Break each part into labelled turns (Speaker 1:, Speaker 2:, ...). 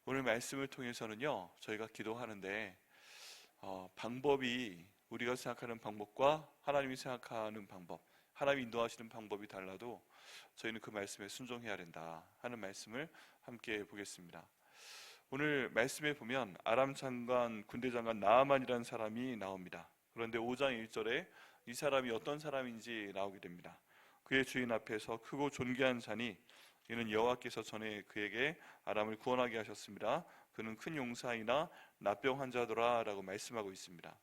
Speaker 1: 오늘 말씀을 통해서는요, 저희가 기도하는데 방법이 우리가 생각하는 방법과 하나님이 생각하는 방법, 하나님이 인도하시는 방법이 달라도 저희는 그 말씀에 순종해야 된다 하는 말씀을 함께 보겠습니다. 오늘 말씀에 보면 아람 장관, 군대 장관 나아만이라는 사람이 나옵니다. 그런데 5장 1절에 이 사람이 어떤 사람인지 나오게 됩니다. 그의 주인 앞에서 크고 존귀한 자니 이는 여호와께서 전에 그에게 아람을 구원하게 하셨습니다. 그는 큰 용사이나 납병 환자더라 라고 말씀하고 있습니다.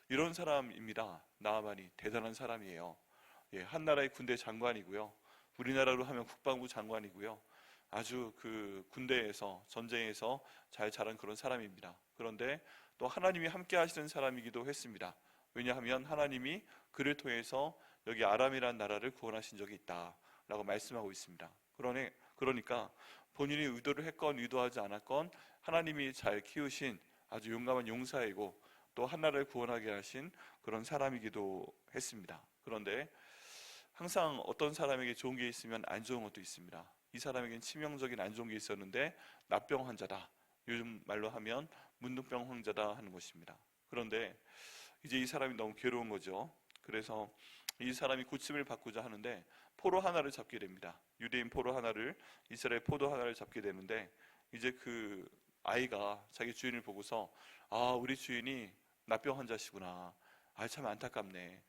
Speaker 1: 이런 사람입니다. 나아만이 대단한 사람이에요. 한 나라의 군대 장관이고요. 우리나라로 하면 국방부 장관이고요. 아주 그 군대에서 전쟁에서 잘 자란 그런 사람입니다. 그런데 또 하나님이 함께 하시는 사람이기도 했습니다. 왜냐하면 하나님이 그를 통해서 여기 아람이라는 나라를 구원하신 적이 있다라고 말씀하고 있습니다. 그러니까 본인이 의도를 했건 의도하지 않았건 하나님이 잘 키우신 아주 용감한 용사이고 또 한 나라를 구원하게 하신 그런 사람이기도 했습니다. 그런데 항상 어떤 사람에게 좋은 게 있으면 안 좋은 것도 있습니다. 이 사람에게는 치명적인 안 좋은 게 있었는데 납병 환자다, 요즘 말로 하면 문둥병 환자다 하는 것입니다. 그런데 이제 이 사람이 너무 괴로운 거죠. 그래서 이 사람이 고침을 받고자 하는데 포로 하나를 잡게 됩니다. 유대인 포로 하나를, 이스라엘 포도 하나를 잡게 되는데 이제 그 아이가 자기 주인을 보고서 우리 주인이 납병 환자시구나, 참 안타깝네,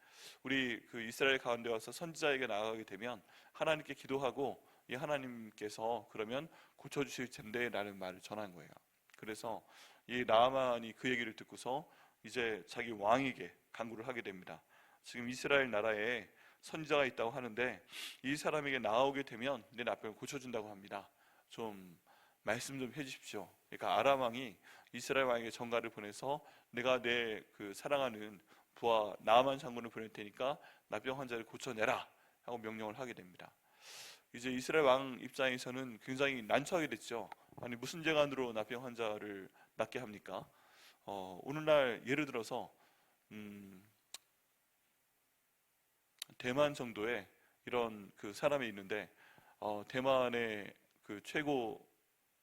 Speaker 1: 우리 그 이스라엘 가운데 와서 선지자에게 나아가게 되면 하나님께 기도하고 이 하나님께서 그러면 고쳐주실 텐데 라는 말을 전한 거예요. 그래서 이 나아만이 그 얘기를 듣고서 이제 자기 왕에게 간구를 하게 됩니다. 지금 이스라엘 나라에 선지자가 있다고 하는데 이 사람에게 나오게 되면 내 납병을 고쳐준다고 합니다. 좀 말씀 좀 해주십시오. 그러니까 아람 왕이 이스라엘 왕에게 전가를 보내서 내가 내 그 사랑하는 부하 나아만 장군을 보낼 테니까 납병 환자를 고쳐내라 하고 명령을 하게 됩니다. 이제 이스라엘 왕 입장에서는 굉장히 난처하게 됐죠. 아니 무슨 재간으로 납병 환자를 낫게 합니까? 오늘날 예를 들어서 대만 정도의 이런 그 사람이 있는데 대만의 그 최고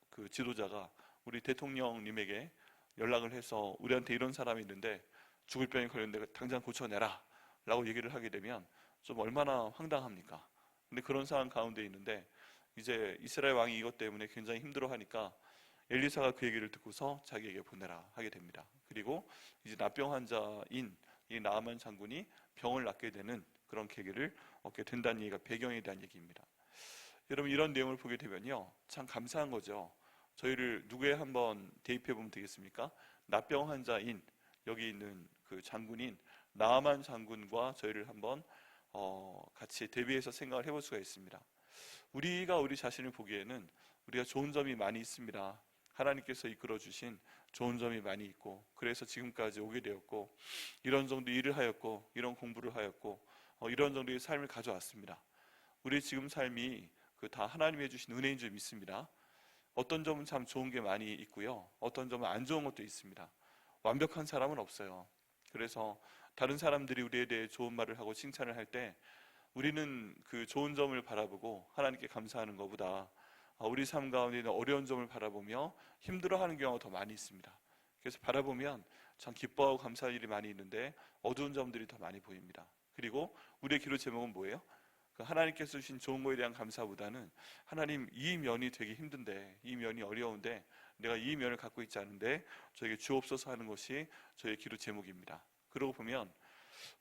Speaker 1: 그 지도자가 우리 대통령님에게 연락을 해서 우리한테 이런 사람이 있는데 죽을 병이 걸렸는데 당장 고쳐내라 라고 얘기를 하게 되면 좀 얼마나 황당합니까? 근데 그런 상황 가운데 있는데 이제 이스라엘 왕이 이것 때문에 굉장히 힘들어하니까 엘리사가 그 얘기를 듣고서 자기에게 보내라 하게 됩니다. 그리고 이제 납병 환자인 이 나아만 장군이 병을 낫게 되는 그런 계기를 얻게 된다는 얘기가 배경에 대한 얘기입니다. 여러분 이런 내용을 보게 되면요, 참 감사한 거죠. 저희를 누구에 한번 대입해 보면 되겠습니까? 납병 환자인 여기 있는 그 장군인 나아만 장군과 저희를 한번 같이 대비해서 생각을 해볼 수가 있습니다. 우리가 우리 자신을 보기에는 우리가 좋은 점이 많이 있습니다. 하나님께서 이끌어 주신 좋은 점이 많이 있고 그래서 지금까지 오게 되었고 이런 정도 일을 하였고 이런 공부를 하였고 이런 정도의 삶을 가져왔습니다. 우리 지금 삶이 그 다 하나님이 해주신 은혜인 줄 믿습니다. 어떤 점은 참 좋은 게 많이 있고요, 어떤 점은 안 좋은 것도 있습니다. 완벽한 사람은 없어요. 그래서 다른 사람들이 우리에 대해 좋은 말을 하고 칭찬을 할 때 우리는 그 좋은 점을 바라보고 하나님께 감사하는 것보다 우리 삶 가운데 있는 어려운 점을 바라보며 힘들어하는 경우가 더 많이 있습니다. 그래서 바라보면 참 기뻐하고 감사할 일이 많이 있는데 어두운 점들이 더 많이 보입니다. 그리고 우리의 기도 제목은 뭐예요? 하나님께서 주신 좋은 거에 대한 감사보다는 하나님 이 면이 되게 힘든데, 이 면이 어려운데 내가 이 면을 갖고 있지 않은데 저에게 주옵소서 하는 것이 저의 기도 제목입니다. 그러고 보면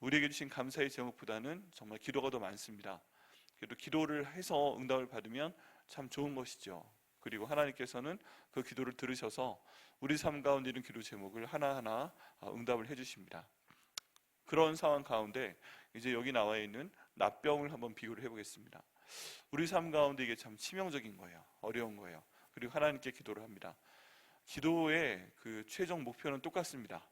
Speaker 1: 우리에게 주신 감사의 제목보다는 정말 기도가 더 많습니다. 그래도 기도를 해서 응답을 받으면 참 좋은 것이죠. 그리고 하나님께서는 그 기도를 들으셔서 우리 삶 가운데 있는 기도 제목을 하나하나 응답을 해주십니다. 그런 상황 가운데 이제 여기 나와 있는 납병을 한번 비교를 해보겠습니다. 우리 삶 가운데 이게 참 치명적인 거예요. 어려운 거예요. 그리고 하나님께 기도를 합니다. 기도의 그 최종 목표는 똑같습니다.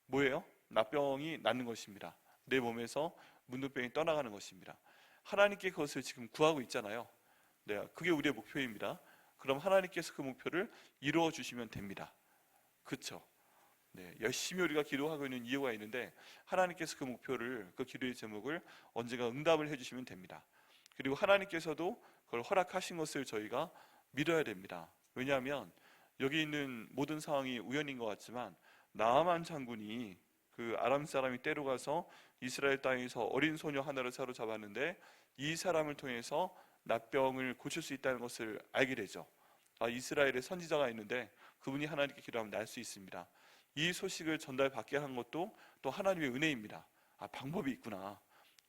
Speaker 1: 뭐예요? 납병이 낫는 것입니다. 내 몸에서 문둥병이 떠나가는 것입니다. 하나님께 그것을 지금 구하고 있잖아요. 네, 그게 우리의 목표입니다. 그럼 하나님께서 그 목표를 이루어 주시면 됩니다. 그렇죠? 네, 열심히 우리가 기도하고 있는 이유가 있는데 하나님께서 그 목표를, 그 기도의 제목을 언젠가 응답을 해주시면 됩니다. 그리고 하나님께서도 그걸 허락하신 것을 저희가 믿어야 됩니다. 왜냐하면 여기 있는 모든 상황이 우연인 것 같지만 나아만 장군이 그 아람 사람이 때려가서 이스라엘 땅에서 어린 소녀 하나를 사로잡았는데 이 사람을 통해서 납병을 고칠 수 있다는 것을 알게 되죠. 이스라엘에 선지자가 있는데 그분이 하나님께 기도하면 날 수 있습니다. 이 소식을 전달받게 한 것도 또 하나님의 은혜입니다. 방법이 있구나.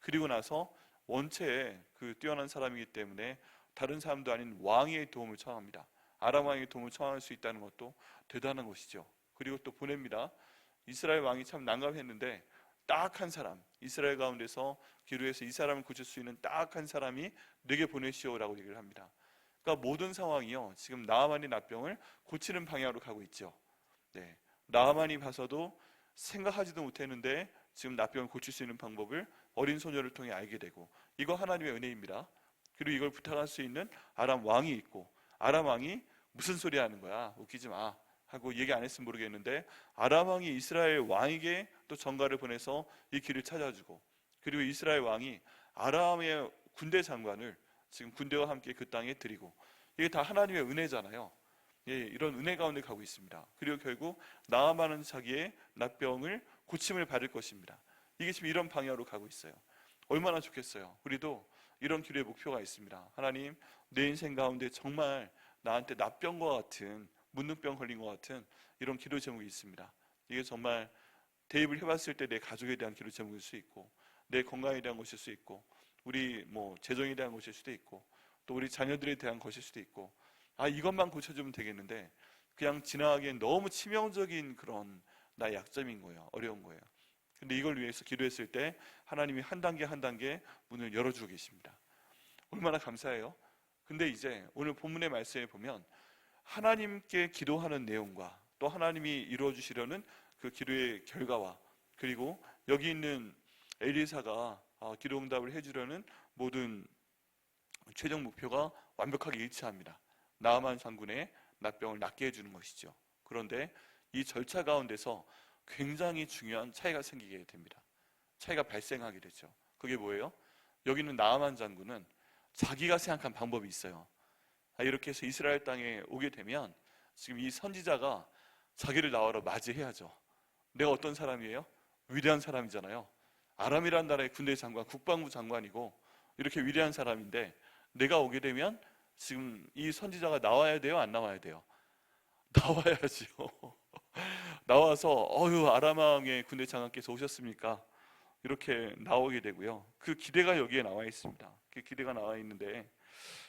Speaker 1: 그리고 나서 원체 그 뛰어난 사람이기 때문에 다른 사람도 아닌 왕의 도움을 청합니다. 아람 왕의 도움을 청할 수 있다는 것도 대단한 것이죠. 그리고 또 보냅니다. 이스라엘 왕이 참 난감했는데 딱 한 사람, 이스라엘 가운데서 기도해서 이 사람을 고칠 수 있는 딱 한 사람이 내게 보내시오라고 얘기를 합니다. 그러니까 모든 상황이요, 지금 나아만의 납병을 고치는 방향으로 가고 있죠. 네, 나아만이 봐서도 생각하지도 못했는데 지금 납병을 고칠 수 있는 방법을 어린 소녀를 통해 알게 되고, 이거 하나님의 은혜입니다. 그리고 이걸 부탁할 수 있는 아람 왕이 있고, 아람 왕이 무슨 소리 하는 거야, 웃기지 마 하고 얘기 안 했으면 모르겠는데, 아람 왕이 이스라엘 왕에게 또 전가를 보내서 이 길을 찾아주고, 그리고 이스라엘 왕이 아람의 군대 장관을 지금 군대와 함께 그 땅에 들이고, 이게 다 하나님의 은혜잖아요. 이런 은혜 가운데 가고 있습니다. 그리고 결국 나아만은 자기의 납병을 고침을 받을 것입니다. 이게 지금 이런 방향으로 가고 있어요. 얼마나 좋겠어요. 우리도 이런 기도의 목표가 있습니다. 하나님, 내 인생 가운데 정말 나한테 납병과 같은, 문둥병 걸린 것 같은 이런 기도 제목이 있습니다. 이게 정말 대입을 해봤을 때 내 가족에 대한 기도 제목일 수 있고, 내 건강에 대한 것일 수 있고, 우리 재정에 대한 것일 수도 있고, 또 우리 자녀들에 대한 것일 수도 있고, 이것만 고쳐주면 되겠는데 그냥 지나가기엔 너무 치명적인 그런 나의 약점인 거예요. 어려운 거예요. 근데 이걸 위해서 기도했을 때 하나님이 한 단계 한 단계 문을 열어주고 계십니다. 얼마나 감사해요. 근데 이제 오늘 본문의 말씀에 보면 하나님께 기도하는 내용과 또 하나님이 이루어 주시려는 그 기도의 결과와, 그리고 여기 있는 엘리사가 기도 응답을 해주려는 모든 최종 목표가 완벽하게 일치합니다. 나아만 장군의 납병을 낫게 해주는 것이죠. 그런데 이 절차 가운데서 굉장히 중요한 차이가 생기게 됩니다. 차이가 발생하게 되죠. 그게 뭐예요? 여기는 나아만 장군은 자기가 생각한 방법이 있어요. 이렇게 해서 이스라엘 땅에 오게 되면 지금 이 선지자가 자기를 나와라 맞이해야죠. 내가 어떤 사람이에요? 위대한 사람이잖아요. 아람이라는 나라의 군대 장관, 국방부 장관이고 이렇게 위대한 사람인데, 내가 오게 되면 지금 이 선지자가 나와야 돼요? 안 나와야 돼요? 나와야지요. 나와서 아람 왕의 군대 장관께서 오셨습니까? 이렇게 나오게 되고요. 그 기대가 여기에 나와 있습니다. 그 기대가 나와 있는데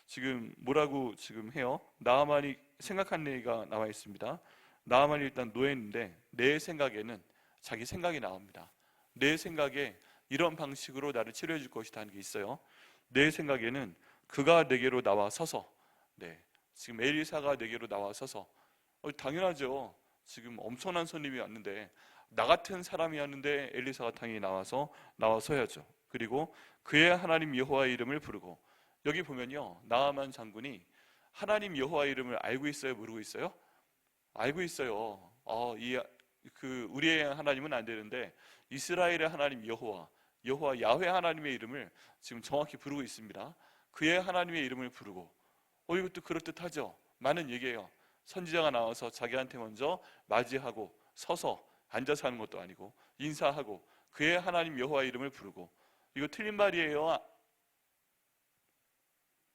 Speaker 1: 지금 뭐라고 지금 해요? 나아만이 생각한 얘기가 나와 있습니다. 나아만이 일단 노예인데 내 생각에는 자기 생각이 나옵니다. 내 생각에 이런 방식으로 나를 치료해 줄 것이다 하는 게 있어요. 내 생각에는 그가 내게로 나와 서서, 지금 엘리사가 내게로 나와 서서, 당연하죠. 지금 엄청난 손님이 왔는데, 나 같은 사람이 왔는데 엘리사가 당연히 나와서야죠. 그리고 그의 하나님 여호와의 이름을 부르고, 여기 보면요, 나아만 장군이 하나님 여호와의 이름을 알고 있어요, 모르고 있어요? 알고 있어요. 우리의 하나님은 안 되는데 이스라엘의 하나님 여호와 야훼 하나님의 이름을 지금 정확히 부르고 있습니다. 그의 하나님의 이름을 부르고, 이것도 그럴듯하죠. 많은 얘기예요. 선지자가 나와서 자기한테 먼저 맞이하고 서서 앉아서 하는 것도 아니고 인사하고 그의 하나님 여호와의 이름을 부르고, 이거 틀린 말이에요?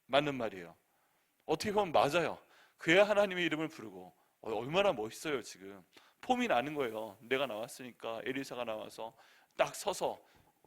Speaker 1: 맞는 말이에요. 어떻게 보면 맞아요. 그의 하나님의 이름을 부르고, 얼마나 멋있어요. 지금 폼이 나는 거예요. 내가 나왔으니까 엘리사가 나와서 딱 서서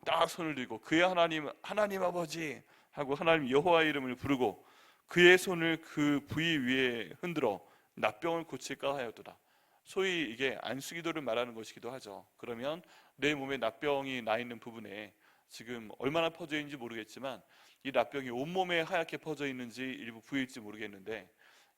Speaker 1: 딱 손을 들고 그의 하나님 아버지 하고 하나님 여호와의 이름을 부르고, 그의 손을 그 부위 위에 흔들어 납병을 고칠까 하였도다. 소위 이게 안수기도를 말하는 것이기도 하죠. 그러면 내 몸에 납병이 나 있는 부분에 지금 얼마나 퍼져 있는지 모르겠지만 이 납병이 온몸에 하얗게 퍼져 있는지 일부 부위일지 모르겠는데,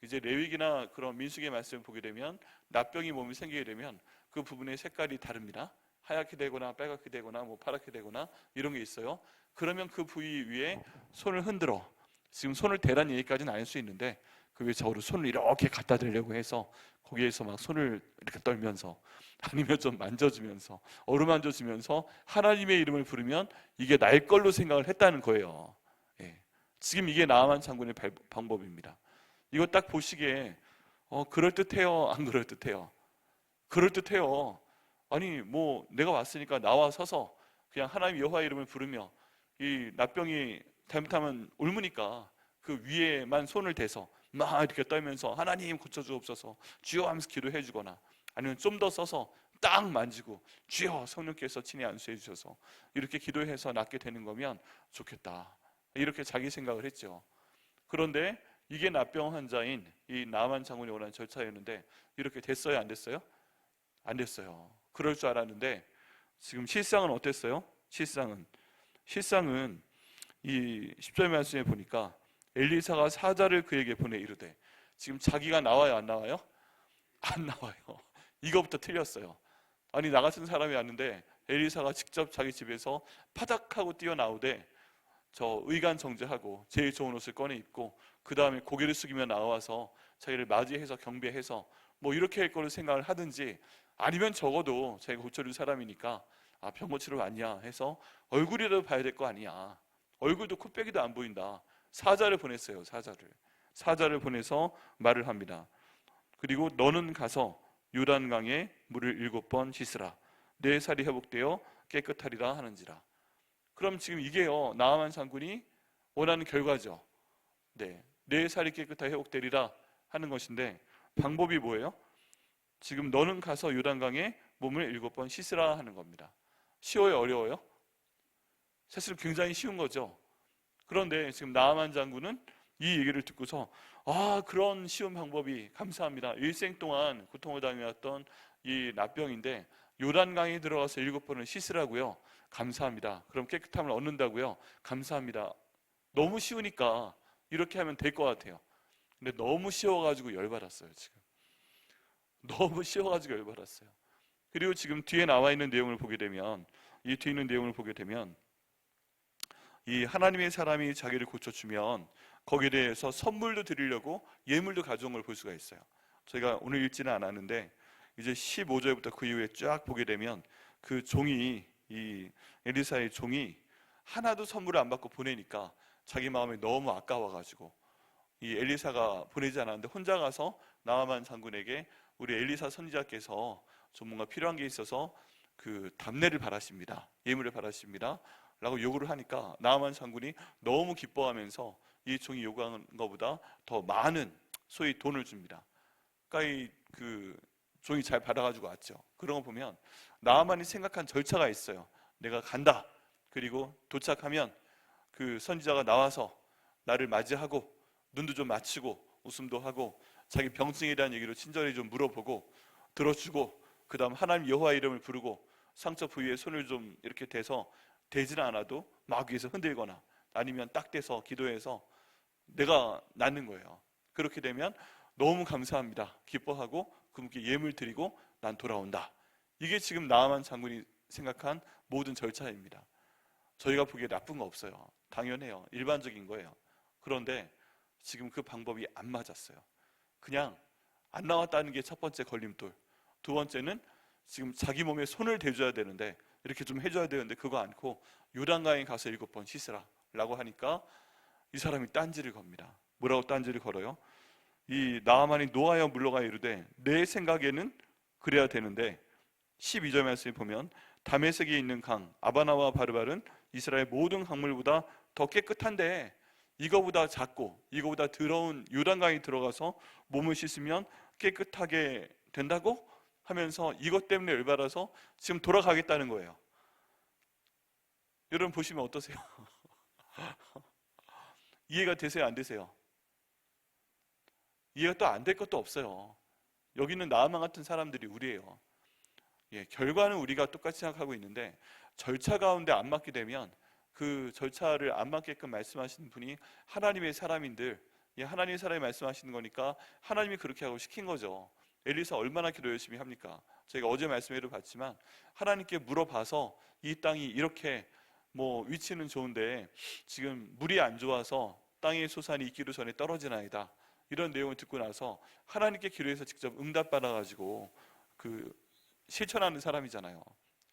Speaker 1: 이제 레위기나 그런 민수기의 말씀을 보게 되면 납병이 몸에 생기게 되면 그 부분의 색깔이 다릅니다. 하얗게 되거나 빨갛게 되거나 파랗게 되거나 이런 게 있어요. 그러면 그 부위 위에 손을 흔들어, 지금 손을 대란 얘기까지는 알 수 있는데 그 위에 저로 손을 이렇게 갖다 대려고 해서 거기에서 막 손을 이렇게 떨면서, 아니면 좀 만져주면서 어루만져주면서 하나님의 이름을 부르면 이게 날 걸로 생각을 했다는 거예요. 지금 이게 나아만 장군의 방법입니다. 이거 딱 보시기에 그럴듯해요, 안 그럴듯해요? 그럴듯해요. 아니 뭐 내가 왔으니까 나와 서서 그냥 하나님 여호와 이름을 부르며 이 납병이 잘못하면 옮으니까 그 위에만 손을 대서 막 이렇게 떨면서 하나님 고쳐주옵소서 주여 하면서 기도해 주거나, 아니면 좀 더 써서 딱 만지고 주여 성령께서 친히 안수해 주셔서 이렇게 기도해서 낫게 되는 거면 좋겠다, 이렇게 자기 생각을 했죠. 그런데 이게 납병 환자인 이 나만 장군이 원하는 절차였는데 이렇게 됐어요, 안 됐어요? 안 됐어요. 그럴 줄 알았는데 지금 실상은 어땠어요? 실상은 이 10절 말씀에 보니까 엘리사가 사자를 그에게 보내 이르되, 지금 자기가 나와요, 안 나와요? 안 나와요. 이거부터 틀렸어요. 아니 나 같은 사람이 왔는데 엘리사가 직접 자기 집에서 파닥하고 뛰어나오되 저 의관 정제하고 제일 좋은 옷을 꺼내 입고 그 다음에 고개를 숙이며 나와서 자기를 맞이해서 경배해서 뭐 이렇게 할 거를 생각을 하든지, 아니면 적어도 자기가 고쳐줄 사람이니까 병 고치러 왔냐 해서 얼굴이라도 봐야 될 거 아니야. 얼굴도 코빼기도 안 보인다. 사자를 보냈어요. 사자를 보내서 말을 합니다. 그리고 너는 가서 요단강에 물을 7번 씻으라. 내 살이 회복되어 깨끗하리라 하는지라. 그럼 지금 이게요, 나아만 장군이 원하는 결과죠. 네, 내 살이 깨끗하게 회복되리라 하는 것인데, 방법이 뭐예요? 지금 너는 가서 요단강에 몸을 7번 씻으라 하는 겁니다. 쉬워요, 어려워요? 사실 굉장히 쉬운 거죠. 그런데 지금 나아만 장군은 이 얘기를 듣고서 그런 쉬운 방법이 감사합니다. 일생 동안 고통을 당해왔던 이 납병인데 요단강에 들어가서 7번을 씻으라고요? 감사합니다. 그럼 깨끗함을 얻는다고요? 감사합니다. 너무 쉬우니까 이렇게 하면 될 것 같아요. 근데 너무 쉬워가지고 열받았어요. 지금 너무 쉬워가지고 열받았어요. 그리고 지금 뒤에 나와 있는 내용을 보게 되면, 이 뒤에 있는 내용을 보게 되면 이 하나님의 사람이 자기를 고쳐주면 거기에 대해서 선물도 드리려고 예물도 가져온 걸 볼 수가 있어요. 저희가 오늘 읽지는 않았는데 이제 15절부터 그 이후에 쫙 보게 되면 그 종이, 이 엘리사의 종이 하나도 선물을 안 받고 보내니까 자기 마음이 너무 아까워가지고 이 엘리사가 보내지 않았는데 혼자 가서 나아만 장군에게 우리 엘리사 선지자께서 좀 뭔가 필요한 게 있어서 그 답례를 바라십니다, 예물을 바라십니다 라고 요구를 하니까 나아만 장군이 너무 기뻐하면서 이 종이 요구한 것보다 더 많은 소위 돈을 줍니다. 그러니까 그 종이 잘 받아가지고 왔죠. 그런 거 보면 나아만이 생각한 절차가 있어요. 내가 간다. 그리고 도착하면 그 선지자가 나와서 나를 맞이하고 눈도 좀 맞추고 웃음도 하고 자기 병증에 대한 얘기를 친절히 좀 물어보고 들어주고, 그 다음 하나님 여호와 이름을 부르고 상처 부위에 손을 좀 이렇게 대서 대지는 않아도 막 위에서 흔들거나 아니면 딱 대서 기도해서 내가 낫는 거예요. 그렇게 되면 너무 감사합니다, 기뻐하고 그분께 예물 드리고 난 돌아온다. 이게 지금 나아만 장군이 생각한 모든 절차입니다. 저희가 보기에 나쁜 거 없어요. 당연해요. 일반적인 거예요. 그런데 지금 그 방법이 안 맞았어요. 그냥 안 나왔다는 게 첫 번째 걸림돌. 두 번째는 지금 자기 몸에 손을 대줘야 되는데, 이렇게 좀 해줘야 되는데 그거 않고 요단강에 가서 7번 씻으라 라고 하니까 이 사람이 딴지를 겁니다. 뭐라고 딴지를 걸어요? 이 나아만이 노하여 물러가 이르되 내 생각에는 그래야 되는데, 12절 말씀에 보면 다메섹에 있는 강 아바나와 바르발은 이스라엘 모든 강물보다 더 깨끗한데 이거보다 작고 이거보다 더러운 요단강에 들어가서 몸을 씻으면 깨끗하게 된다고 하면서 이것 때문에 열받아서 지금 돌아가겠다는 거예요. 여러분 보시면 어떠세요? 이해가 되세요, 안 되세요? 이해가 또 안 될 것도 없어요. 여기는 나아만 같은 사람들이 우리예요. 결과는 우리가 똑같이 생각하고 있는데 절차 가운데 안 맞게 되면 그 절차를 안 맞게끔 말씀하시는 분이 하나님의 사람인들, 하나님의 사람이 말씀하시는 거니까 하나님이 그렇게 하고 시킨 거죠. 엘리사 얼마나 기도 열심히 합니까? 저희가 어제 말씀에도 봤지만 하나님께 물어봐서 이 땅이 이렇게 뭐 위치는 좋은데 지금 물이 안 좋아서 땅의 소산이 있기도 전에 떨어지나이다, 이런 내용을 듣고 나서 하나님께 기도해서 직접 응답받아가지고 그 실천하는 사람이잖아요.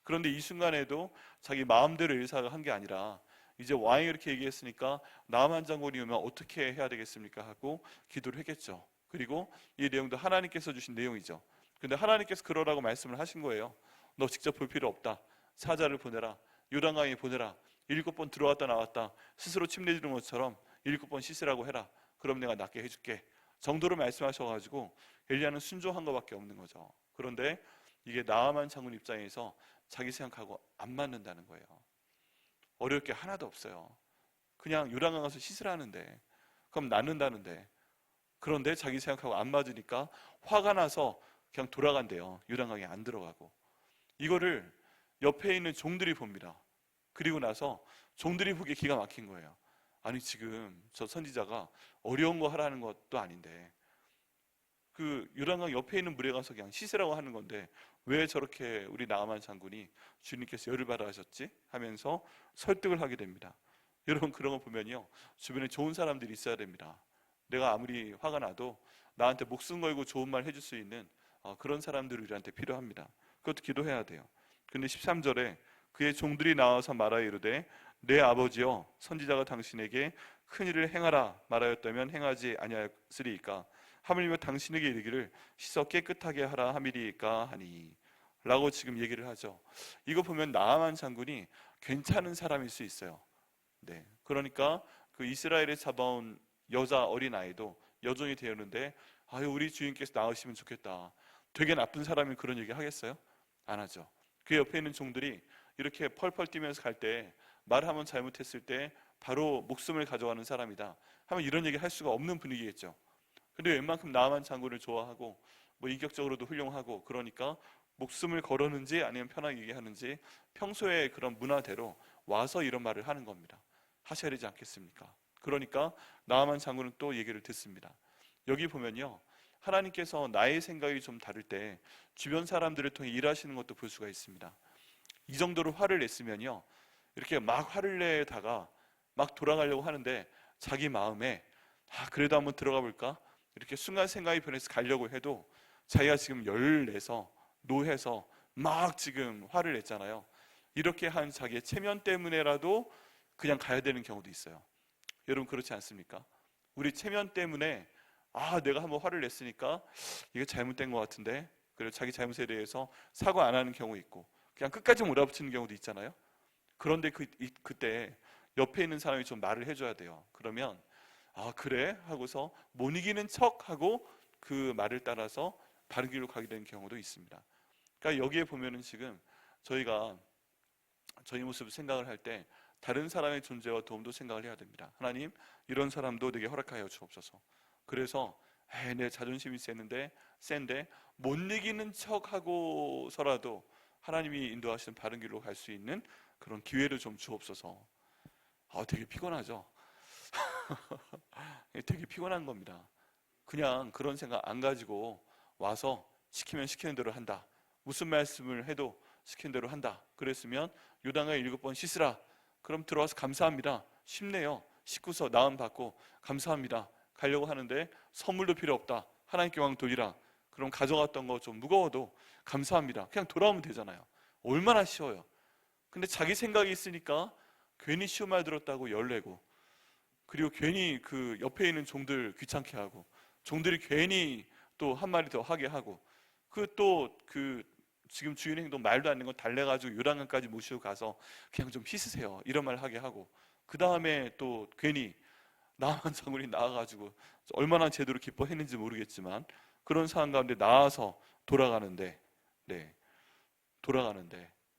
Speaker 1: 그런데 이 순간에도 자기 마음대로 엘리사가 한 게 아니라 이제 왕이 이렇게 얘기했으니까 나아만 장군이 오면 어떻게 해야 되겠습니까 하고 기도를 했겠죠. 그리고 이 내용도 하나님께서 주신 내용이죠. 근데 하나님께서 그러라고 말씀을 하신 거예요. 너 직접 볼 필요 없다. 사자를 보내라. 요단강에 보내라. 7번 들어왔다 나왔다 스스로 침 내주는 것처럼 7번 씻으라고 해라. 그럼 내가 낫게 해줄게 정도로 말씀하셔가지고 엘리야는 순종한 것밖에 없는 거죠. 그런데 이게 나아만 장군 입장에서 자기 생각하고 안 맞는다는 거예요. 어려울 게 하나도 없어요. 그냥 요단강 가서 씻으라는데, 그럼 낫는다는데, 그런데 자기 생각하고 안 맞으니까 화가 나서 그냥 돌아간대요. 요단강에 안 들어가고. 이거를 옆에 있는 종들이 봅니다. 그리고 나서 종들이 보기에 기가 막힌 거예요. 아니 지금 저 선지자가 어려운 거 하라는 것도 아닌데 그 요단강 옆에 있는 물에 가서 그냥 씻으라고 하는 건데 왜 저렇게 우리 나아만 장군이 주님께서 열을 받아 하셨지? 하면서 설득을 하게 됩니다. 여러분 그런 거 보면요, 주변에 좋은 사람들이 있어야 됩니다. 내가 아무리 화가 나도 나한테 목숨 걸고 좋은 말 해줄 수 있는 그런 사람들이 우리한테 필요합니다. 그것도 기도해야 돼요. 근데 13절에 그의 종들이 나와서 말하여 이르되 내 아버지여 선지자가 당신에게 큰 일을 행하라 말하였다면 행하지 아니하였으리이까 하물며 당신에게 이르기를 씻어 깨끗하게 하라 함이리이까 하니 라고 지금 얘기를 하죠. 이거 보면 나아만 장군이 괜찮은 사람일 수 있어요. 네, 그러니까 그 이스라엘에 잡아온 여자 어린아이도 여종이 되었는데 아유 우리 주인께서 나으시면 좋겠다. 되게 나쁜 사람이 그런 얘기 하겠어요? 안 하죠. 그 옆에 있는 종들이 이렇게 펄펄 뛰면서 갈 때 말을 한번 잘못했을 때 바로 목숨을 가져가는 사람이다 하면 이런 얘기 할 수가 없는 분위기겠죠. 근데 웬만큼 나아만 장군을 좋아하고 뭐 인격적으로도 훌륭하고 그러니까 목숨을 걸었는지 아니면 편하게 얘기하는지 평소에 그런 문화대로 와서 이런 말을 하는 겁니다. 하셔야 되지 않겠습니까? 그러니까 나아만 장군은 또 얘기를 듣습니다. 여기 보면요, 하나님께서 나의 생각이 좀 다를 때 주변 사람들을 통해 일하시는 것도 볼 수가 있습니다. 이 정도로 화를 냈으면요, 이렇게 막 화를 내다가 막 돌아가려고 하는데 자기 마음에 그래도 한번 들어가 볼까? 이렇게 순간 생각이 변해서 가려고 해도 자기가 지금 열을 내서 노해서 막 지금 화를 냈잖아요. 이렇게 한 자기의 체면 때문에라도 그냥 가야 되는 경우도 있어요. 여러분 그렇지 않습니까? 우리 체면 때문에 내가 한번 화를 냈으니까 이게 잘못된 것 같은데 그리고 자기 잘못에 대해서 사과 안 하는 경우 있고 그냥 끝까지 몰아붙이는 경우도 있잖아요. 그런데 그때 옆에 있는 사람이 좀 말을 해줘야 돼요. 그러면 그래? 하고서 못 이기는 척하고 그 말을 따라서 바른 길로 가게 되는 경우도 있습니다. 그러니까 여기에 보면은 지금 저희가 저희 모습을 생각을 할 때 다른 사람의 존재와 도움도 생각을 해야 됩니다. 하나님 이런 사람도 내게 허락하여 주옵소서. 그래서 내 자존심이 센데 못 이기는 척하고서라도 하나님이 인도하시는 바른 길로 갈 수 있는 그런 기회를 좀 주옵소서. 되게 피곤하죠. 되게 피곤한 겁니다. 그냥 그런 생각 안 가지고 와서 시키면 시키는 대로 한다. 무슨 말씀을 해도 시키는 대로 한다. 그랬으면 요단강에 7번 씻으라. 그럼 들어와서 감사합니다. 쉽네요. 씻고서 나음 받고 감사합니다. 가려고 하는데 선물도 필요 없다. 하나님께 왕 돌리라. 그럼 가져갔던 거 좀 무거워도 감사합니다. 그냥 돌아오면 되잖아요. 얼마나 쉬워요. 근데 자기 생각이 있으니까 괜히 쉬운 말 들었다고 열내고 그리고 괜히 그 옆에 있는 종들 귀찮게 하고 종들이 괜히 또 한 마디 더 하게 하고 그 지금 주인 행동 말도 안 되는 거 달래가지고 요단강까지 모시고 가서 그냥 좀 씻으세요 이런 말 하게 하고 그 다음에 또 괜히 나아만 장군이 나와가지고 얼마나 제대로 기뻐했는지 모르겠지만 그런 상황 가운데 나와서 돌아가는데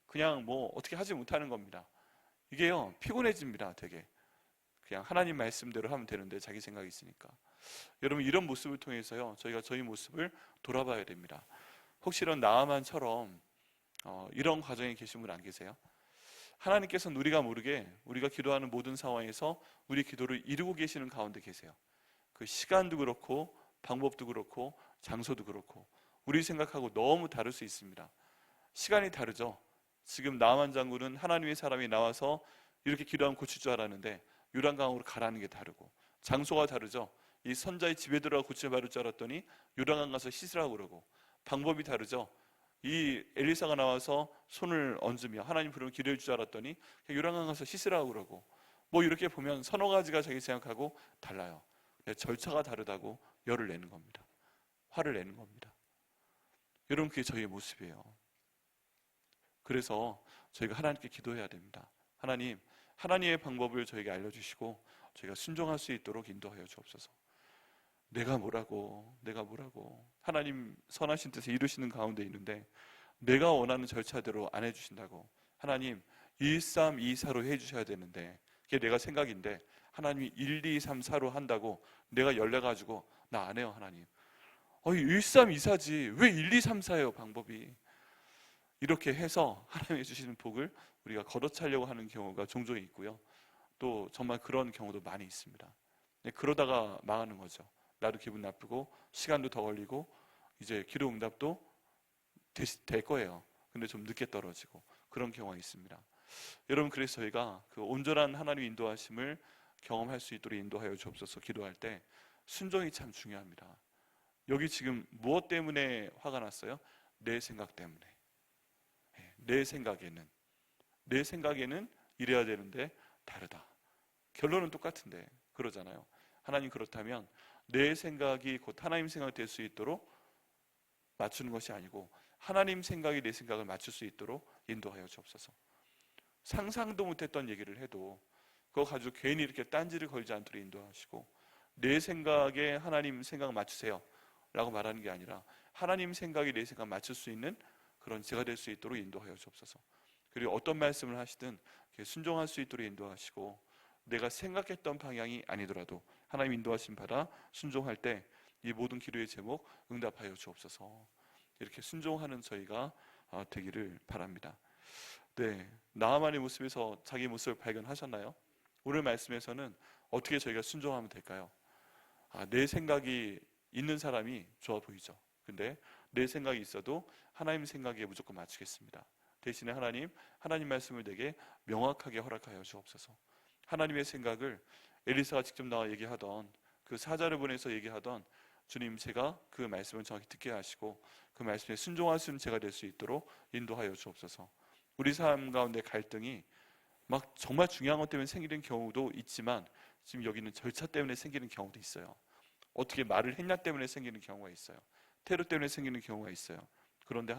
Speaker 1: 그냥 뭐 어떻게 하지 못하는 겁니다. 이게요 피곤해집니다. 되게 그냥 하나님 말씀대로 하면 되는데 자기 생각이 있으니까. 여러분 이런 모습을 통해서요 저희가 저희 모습을 돌아봐야 됩니다. 혹시 이런 나아만처럼 이런 과정에 계신 분 안 계세요? 하나님께서는 우리가 모르게 우리가 기도하는 모든 상황에서 우리 기도를 이루고 계시는 가운데 계세요. 그 시간도 그렇고 방법도 그렇고 장소도 그렇고 우리 생각하고 너무 다를 수 있습니다. 시간이 다르죠. 지금 나아만 장군은 하나님의 사람이 나와서 이렇게 기도하면 고칠 줄 알았는데 요단강으로 가라는 게 다르고 장소가 다르죠. 이 선자의 집에 들어가 고침을 받을 줄 알았더니 요단강 가서 씻으라고 그러고 방법이 다르죠. 이 엘리사가 나와서 손을 얹으며 하나님 부르면 기도해 줄 줄 알았더니 요단강 가서 씻으라고 그러고 뭐 이렇게 보면 서너 가지가 자기 생각하고 달라요. 절차가 다르다고 열을 내는 겁니다. 화를 내는 겁니다. 여러분, 그게 저희의 모습이에요. 그래서 저희가 하나님께 기도해야 됩니다. 하나님, 하나님의 방법을 저에게 알려주시고 저희가 순종할 수 있도록 인도하여 주옵소서. 내가 뭐라고 하나님 선하신 뜻에 이루시는 가운데 있는데 내가 원하는 절차대로 안 해주신다고. 하나님 1, 3, 2, 4로 해주셔야 되는데 그게 내가 생각인데 하나님이 1, 2, 3, 4로 한다고 내가 열려가지고 나 안 해요. 하나님 1, 3, 2, 4지 왜 1, 2, 3, 4예요 방법이. 이렇게 해서 하나님이 주시는 복을 우리가 걷어차려고 하는 경우가 종종 있고요. 또 정말 그런 경우도 많이 있습니다. 그러다가 망하는 거죠. 나도 기분 나쁘고 시간도 더 걸리고 이제 기도 응답도 될 거예요. 근데 좀 늦게 떨어지고 그런 경우가 있습니다. 여러분, 그래서 저희가 그 온전한 하나님의 인도하심을 경험할 수 있도록 인도하여 주옵소서. 기도할 때 순종이 참 중요합니다. 여기 지금 무엇 때문에 화가 났어요? 내 생각 때문에. 내 생각에는 이래야 되는데 다르다. 결론은 똑같은데 그러잖아요. 하나님, 그렇다면 내 생각이 곧 하나님 생각이 될 수 있도록 맞추는 것이 아니고 하나님 생각이 내 생각을 맞출 수 있도록 인도하여 주옵소서. 상상도 못했던 얘기를 해도 그거 가지고 괜히 이렇게 딴지를 걸지 않도록 인도하시고, 내 생각에 하나님 생각 맞추세요 라고 말하는 게 아니라 하나님 생각이 내 생각 맞출 수 있는 그런 제가 될 수 있도록 인도하여 주옵소서. 그리고 어떤 말씀을 하시든 순종할 수 있도록 인도하시고, 내가 생각했던 방향이 아니더라도 하나님 인도하심 받아 순종할 때 이 모든 기도의 제목 응답하여 주옵소서. 이렇게 순종하는 저희가 되기를 바랍니다. 네, 나아만의 모습에서 자기 모습을 발견하셨나요? 오늘 말씀에서는 어떻게 저희가 순종하면 될까요? 내 생각이 있는 사람이 좋아 보이죠. 근데 내 생각이 있어도 하나님 생각에 무조건 맞추겠습니다. 대신에 하나님 말씀을 내게 명확하게 허락하여 주옵소서. 하나님의 생각을 엘리사가 직접 나와 얘기하던 그 사자를 보내서 얘기하던 주님, 제가 그 말씀을 정확히 듣게 하시고 그 말씀에 순종할 수 있는 제가 될 수 있도록 인도하여 주옵소서. 우리 삶 가운데 갈등이 막 정말 중요한 것 때문에 생기는 경우도 있지만 지금 여기는 절차 때문에 생기는 경우도 있어요. 어떻게 말을 했냐 때문에 생기는 경우가 있어요. 태도 때문에 생기는 경우가 있어요. 그런데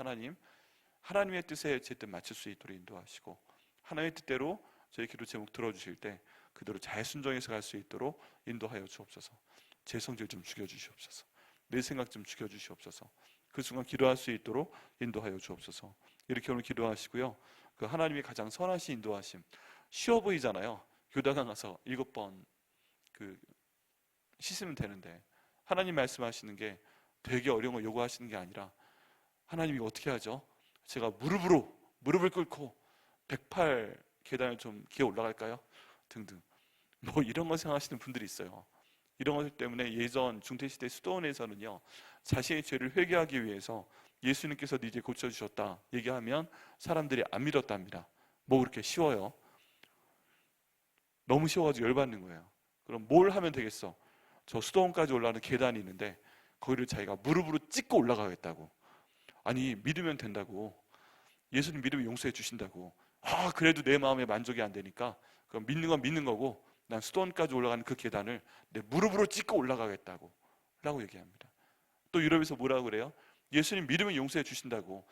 Speaker 1: 하나님의 뜻에 제 뜻 맞출 수 있도록 인도하시고, 하나님의 뜻대로 저희 기도 제목 들어주실 때 그대로 잘 순종해서 갈 수 있도록 인도하여 주옵소서. 제 성질 좀 죽여주시옵소서. 내 생각 좀 죽여주시옵소서. 그 순간 기도할 수 있도록 인도하여 주옵소서. 이렇게 오늘 기도하시고요. 그 하나님의 가장 선하신 인도하심, 쉬워 보이잖아요. 교단에 가서 7번 씻으면 되는데 하나님 말씀하시는 게 되게 어려운 걸 요구하시는 게 아니라, 하나님이 어떻게 하죠? 제가 무릎을 꿇고 108 계단을 좀 기어 올라갈까요? 등등 뭐 이런 거 생각하시는 분들이 있어요. 이런 것 때문에 예전 중세시대 수도원에서는요, 자신의 죄를 회개하기 위해서 예수님께서 네 죄 고쳐주셨다 얘기하면 사람들이 안 믿었답니다. 뭐 그렇게 쉬워요? 너무 쉬워가지고 열받는 거예요. 그럼 뭘 하면 되겠어? 저 수도원까지 올라가는 계단이 있는데 거기를 자기가 무릎으로 찍고 올라가겠다고. 아니, 믿으면 된다고. 예수님 믿으면 용서해 주신다고. 그래도 내 마음에 만족이 안 되니까 그럼 믿는 건 믿는 거고, 난 수도원까지 올라가는 그 계단을 내 무릎으로 찍고 올라가겠다고 라고 얘기합니다. 또 유럽에서 뭐라고 그래요? 예수님 믿으면 용서해 주신다고.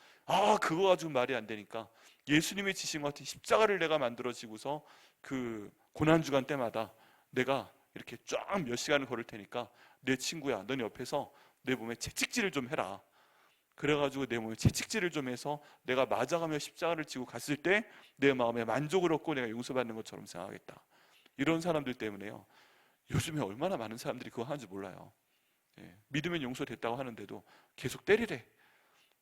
Speaker 1: 그거 가지고 말이 안 되니까 예수님의 지신 같은 십자가를 내가 만들어지고서 그 고난주간 때마다 내가 이렇게 쫙 몇 시간을 걸을 테니까 내 친구야, 넌 옆에서 내 몸에 채찍질을 좀 해라. 그래가지고 내 몸에 채찍질을 좀 해서 내가 맞아가며 십자가를 지고 갔을 때 내 마음에 만족을 얻고 내가 용서받는 것처럼 생각하겠다. 이런 사람들 때문에요, 요즘에 얼마나 많은 사람들이 그거 하는지 몰라요. 믿으면 용서됐다고 하는데도 계속 때리래.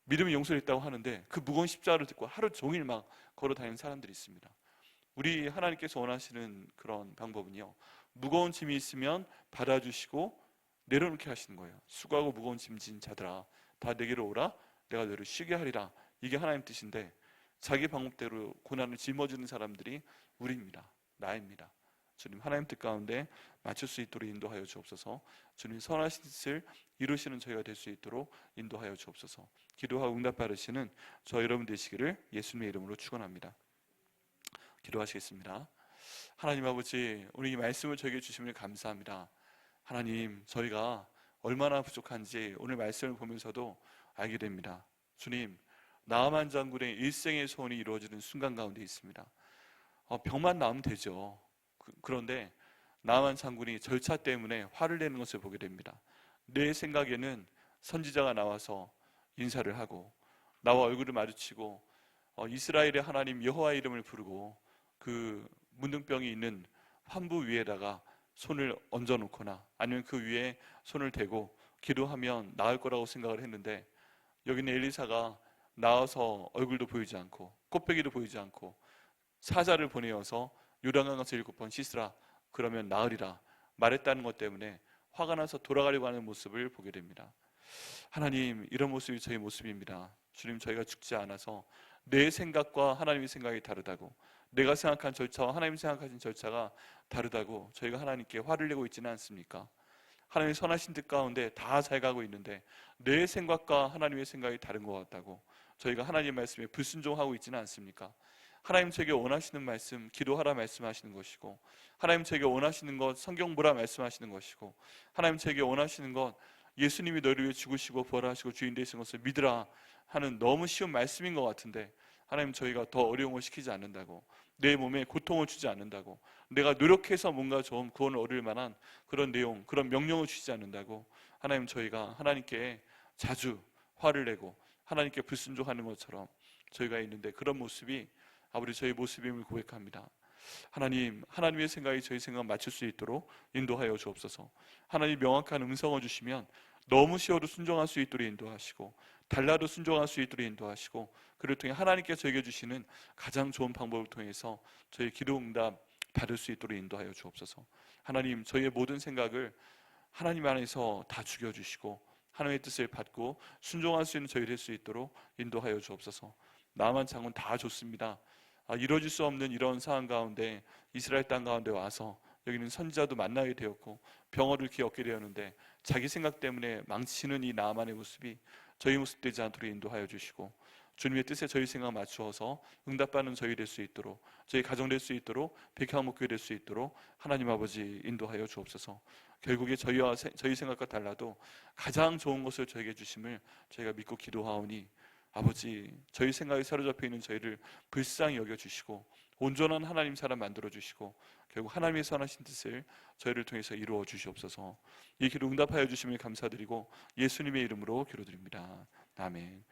Speaker 1: 믿으면 용서됐다고 하는데 그 무거운 십자가를 듣고 하루 종일 막 걸어 다니는 사람들이 있습니다. 우리 하나님께서 원하시는 그런 방법은요, 무거운 짐이 있으면 받아주시고 내려놓게 하시는 거예요. 수고하고 무거운 짐 진 자들아 다 내게로 오라, 내가 너를 쉬게 하리라. 이게 하나님 뜻인데 자기 방법대로 고난을 짊어지는 사람들이 우리입니다. 나입니다. 주님, 하나님 뜻 가운데 맞출 수 있도록 인도하여 주옵소서. 주님 선하신 뜻을 이루시는 저희가 될 수 있도록 인도하여 주옵소서. 기도하고 응답 받으시는 저 여러분 되시기를 예수님의 이름으로 축원합니다. 기도하시겠습니다. 하나님 아버지, 오늘 이 말씀을 저에게 주심을 감사합니다. 하나님, 저희가 얼마나 부족한지 오늘 말씀을 보면서도 알게 됩니다. 주님, 나아만 장군의 일생의 소원이 이루어지는 순간 가운데 있습니다. 병만 나으면 되죠. 그런데 나아만 장군이 절차 때문에 화를 내는 것을 보게 됩니다. 내 생각에는 선지자가 나와서 인사를 하고 나와 얼굴을 마주치고 이스라엘의 하나님 여호와의 이름을 부르고 그 문둥병이 있는 환부 위에다가 손을 얹어 놓거나 아니면 그 위에 손을 대고 기도하면 나을 거라고 생각을 했는데, 여기는 엘리사가 나와서 얼굴도 보이지 않고 꽃배기도 보이지 않고 사자를 보내어서 요단강 가서 7번 씻으라 그러면 나으리라 말했다는 것 때문에 화가 나서 돌아가려고 하는 모습을 보게 됩니다. 하나님, 이런 모습이 저희 모습입니다. 주님, 저희가 죽지 않아서 내 생각과 하나님의 생각이 다르다고, 내가 생각한 절차와 하나님이 생각하신 절차가 다르다고 저희가 하나님께 화를 내고 있지는 않습니까? 하나님의 선하신 뜻 가운데 다 잘 가고 있는데 내 생각과 하나님의 생각이 다른 것 같다고 저희가 하나님의 말씀에 불순종하고 있지는 않습니까? 하나님 저에게 원하시는 말씀 기도하라 말씀하시는 것이고, 하나님 저에게 원하시는 것 성경 보라 말씀하시는 것이고, 하나님 저에게 원하시는 것 예수님이 너를 위해 죽으시고 부활하시고 주인 되신 것을 믿으라 하는 너무 쉬운 말씀인 것 같은데, 하나님 저희가 더 어려움을 시키지 않는다고, 내 몸에 고통을 주지 않는다고, 내가 노력해서 뭔가 좀 구원을 얻을 만한 그런 내용, 그런 명령을 주지 않는다고 하나님 저희가 하나님께 자주 화를 내고 하나님께 불순종하는 것처럼 저희가 있는데, 그런 모습이 아버지 저희 모습임을 고백합니다. 하나님, 하나님의 생각이 저희 생각 맞출 수 있도록 인도하여 주옵소서. 하나님 명확한 음성을 주시면 너무 쉬워도 순종할 수 있도록 인도하시고, 달라도 순종할 수 있도록 인도하시고, 그를 통해 하나님께 저에게 주시는 가장 좋은 방법을 통해서 저희 기도 응답 받을 수 있도록 인도하여 주옵소서. 하나님, 저희의 모든 생각을 하나님 안에서 다 죽여주시고 하나님의 뜻을 받고 순종할 수 있는 저희 될 수 있도록 인도하여 주옵소서. 나만 장군 다 좋습니다. 이루어질 수 없는 이런 상황 가운데 이스라엘 땅 가운데 와서 여기는 선지자도 만나게 되었고 병어를 이렇게 얻게 되었는데, 자기 생각 때문에 망치는 이 나만의 모습이 저희 모습 되지 않도록 인도하여 주시고, 주님의 뜻에 저희 생각 맞추어서 응답받는 저희 될 수 있도록, 저희 가정 될 수 있도록, 백향목교회 될 수 있도록 하나님 아버지 인도하여 주옵소서. 결국에 저희 생각과 달라도 가장 좋은 것을 저에게 주심을 저희가 믿고 기도하오니, 아버지 저희 생각에 사로잡혀 있는 저희를 불쌍히 여겨주시고 온전한 하나님 사람 만들어주시고 결국 하나님의 선하신 뜻을 저희를 통해서 이루어 주시옵소서. 이 기도 응답하여 주심을 감사드리고 예수님의 이름으로 기도드립니다. 아멘.